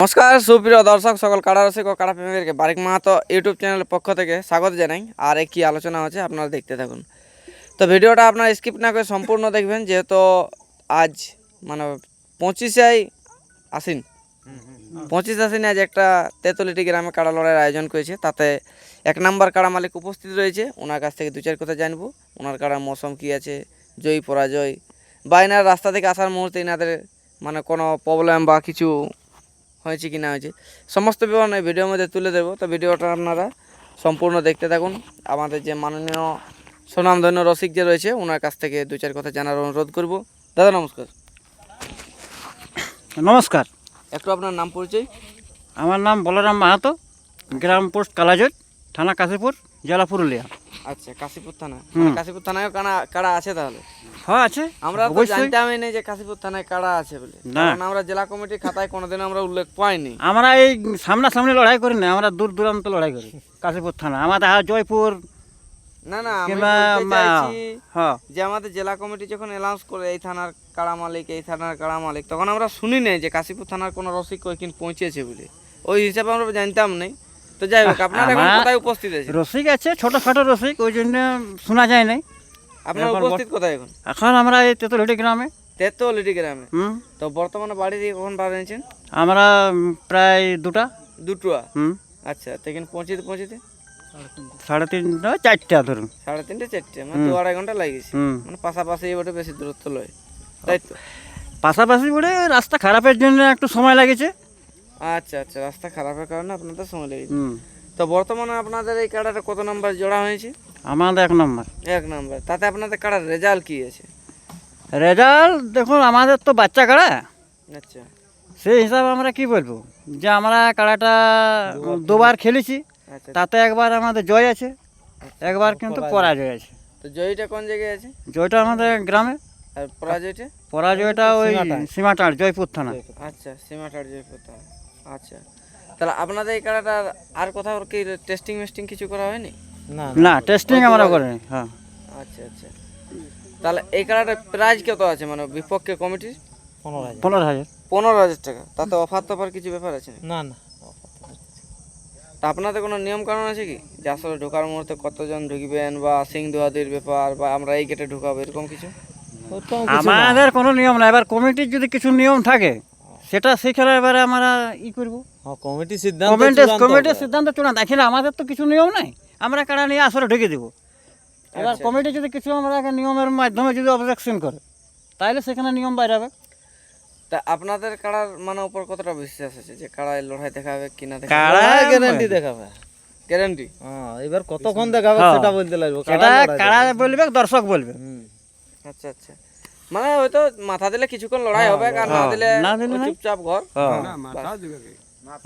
নমস্কার সুপ্রিয় দর্শক সকল কাড়া রসিক ও কাড়া প্রেমীদেরকে বারিক মাহাতো ইউটিউব চ্যানেলের পক্ষ থেকে স্বাগত জানাই। আর কি আলোচনা হচ্ছে আপনারা দেখতে থাকুন। তো ভিডিওটা আপনারা স্কিপ না করে সম্পূর্ণ দেখবেন, যেহেতু আজ মানে 25 আশ্বিন 25 আশ্বিনে আজ একটা তেতুলিটি গ্রামে কাড়া লড়াইয়ের আয়োজন করেছে। তাতে 1 নম্বর কাড়া মালিক উপস্থিত রয়েছে। ওনার কাছ থেকে 2-4 কথা জানবো। ওনার কাড়ার মৌসুম কী আছে, জয়ী পরাজয় বা এনার রাস্তা থেকে আসার মুহূর্তে এনাদের মানে কোনো প্রবলেম বা কিছু হয়েছে কি না হয়েছে সমস্ত বিবরণ এই ভিডিওর মধ্যে তুলে দেবো। তো ভিডিওটা আপনারা সম্পূর্ণ দেখতে থাকুন। আমাদের যে মাননীয় সুনামধন্য রসিক যে রয়েছে ওনার কাছ থেকে 2-4 কথা জানার অনুরোধ করব। দাদা নমস্কার। নমস্কার, একটু আপনার নাম পরিচয়। আমার নাম বলরাম মাহাতো, গ্রাম পোস্ট কালাজোর, থানা কাশীপুর, জেলা পুরুলিয়া। আচ্ছা, কাশীপুর থানা। কাশীপুর থানায় কাড়া আছে তাহলে? হ্যাঁ আছে। আমরা তো জানতামই না যে কাশীপুর থানায় কাড়া আছে বলে, কারণ আমরা জেলা কমিটির খাতায় কোনোদিন আমরা উল্লেখ পাইনি। আমরা এই সামনাসামনি লড়াই করি না, আমরা দূর দূরান্ত লড়াই করি। কাশীপুর থানা আমাদের জয়পুর না না, আমি কিংবা বলতে চাইছি হ্যাঁ যে আমাদের জেলা কমিটি যখন অ্যানাউন্স করে এই থানার কাড়া মালিক, এই থানার কাড়া মালিক, তখন আমরা শুনি নাই যে কাশীপুর থানার কোনো রসিক ওইখানে পৌঁছেছে বলে। ওই হিসাবে আমরা জানতাম নাই। তো যাই হোক, আপনারা এখন কোথায় উপস্থিত আছে? রসিক আছে, ছোটখাটো রসিক, ওই জন্য শোনা যায় নাই। আপনারা উপস্থিত কোথায় এখন? এখন আমরা এই তেতুলহটি গ্রামে। তেতুলিটি গ্রামে। তো বর্তমানে বাড়ি দিয়ে কখন বার হয়েছেন? আমরা প্রায় দুটা। আচ্ছা, তো এখানে পৌঁছতে 3:30 4টা ধরুন। 3:30 4টে, মানে 2-2.5 ঘন্টা লাগিয়েছে। মানে পাশাপাশি বটে, বেশি দূরত্ব লয়, তাই তো? পাশাপাশি বলে রাস্তা খারাপের জন্য একটু সময় লাগেছে। আচ্ছা আচ্ছা, রাস্তা খারাপের কারণে আপনাদের সময় লেগেছে। তো বর্তমানে আপনাদের এই কাড়াটা কত নাম্বার জোড়া হয়েছে? আমাদের 1 নম্বর। 1 নাম্বার। তাতে আপনাদের কাড়ার রেজাল্ট কি আছে? রেজাল্ট দেখুন, আমাদের তো বাচ্চা কাড়া। আচ্ছা, সেই হিসাবে আমরা কি বলবো, যে আমরা কাড়াটা দুবার খেলেছি, তাতে একবার আমাদের জয় আছে, একবার কিন্তু পরাজয় আছে। তো জয়টা কোন জায়গায় আছে? জয়টা আমাদের গ্রামে, আর পরাজয়টা? পরাজয়টা ওই সীমাটার জয়পুর থানা। আচ্ছা, সীমাটার জয়পুর থানা। আচ্ছা, তাহলে আপনাদের এই কাড়াটা আর কোথাও কি টেস্টিং মেস্টিং কিছু করা হয়নি? না, টেস্টিং আমরা করিনি। হ্যাঁ। আচ্ছা আচ্ছা, তাহলে এই কাড়াটার প্রাইজ কত আছে, মানে বিপক্ষে কমিটির? 15,000। 15,000 টাকা। তাতে অফার টফার কিছু ব্যাপার আছে? না না। তা আপনাদের কোনো নিয়ম কানুন আছে কি, যে আসলে ঢোকার মুহূর্তে কতজন ঢুকবেন, বা সিং দুহাদির ব্যাপার, বা আমরা এই গেটে ঢুকাবো, এরকম কিছু? আমাদের কোনো নিয়ম নাই। এবার কমিটির যদি কিছু নিয়ম থাকে সেটা সেখানে এবারে আমরা করবো। কমিটির সিদ্ধান্ত চূড়ান্ত। আসলে আমাদের তো কিছু নিয়ম নাই, আমরা কাড়া নিয়ে আসলে ঢুকে দেবো। এবার কমিটি যদি কিছু আমরা নিয়মের মাধ্যমে যদি অবজেকশন করে, তাহলে সেখানে নিয়ম বাইরে হবে। তা আপনাদের কাড়ার মানে উপর কতটা বিশ্বাস আছে যে কাড়ায় লড়াই দেখাবে কিনা? কাড়া গ্যারান্টি দেখাবে। গ্যারান্টি? হ্যাঁ, এবার কতক্ষণ দেখাবে সেটা বলতে লাগবে। সেটা কাড়া বলবে, দর্শক বলবে। আচ্ছা আচ্ছা, মানে হয়তো মাথা দিলে কিছুক্ষণ লড়াই হবে, আর না দিলে চুপচাপ ঘর।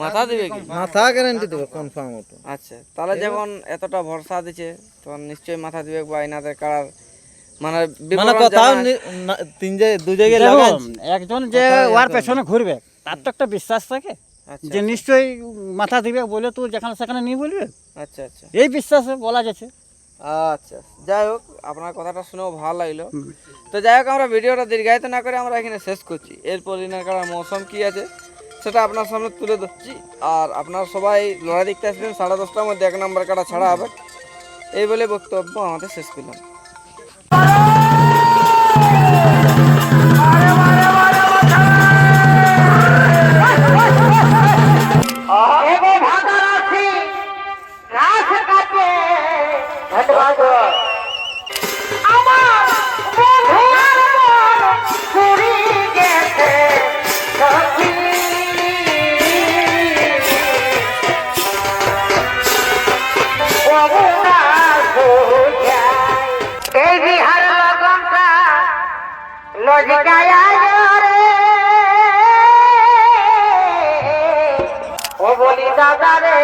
মাথা দিবে কি? মাথা গ্যারান্টি দেবে কনফার্ম মতো। আচ্ছা, তাহলে যখন এতটা ভরসা দিচ্ছে তখন নিশ্চয়ই মাথা দিবে, বা এনাদের কাড়ার মানে কোথাও দু জায়গায় লাগান। একজন যে ওর পেছনে ঘুরবে তার তো একটা বিশ্বাস থাকে যে নিশ্চয়ই মাথা দিবে বলে তো যেখানে সেখানে নিয়ে বলবে। আচ্ছা আচ্ছা, এই বিশ্বাসে বলা যাচ্ছে। আচ্ছা, যাই হোক, আপনার কথাটা শুনেও ভালো লাগলো। তো যাই হোক, আমরা ভিডিওটা দীর্ঘায়িত না করে আমরা এখানে শেষ করছি। এরপর ইনার কাড়ার মৌসুম কি আছে সেটা আপনার সামনে তুলে ধরছি। আর আপনারা সবাই লড়াই দেখতে আসবেন। 10:30টার মধ্যে 1 নম্বর কাড়া ছাড়া হবে। এই বলে বক্তব্য আমাদের শেষ করলাম। ও বলি দাদা রে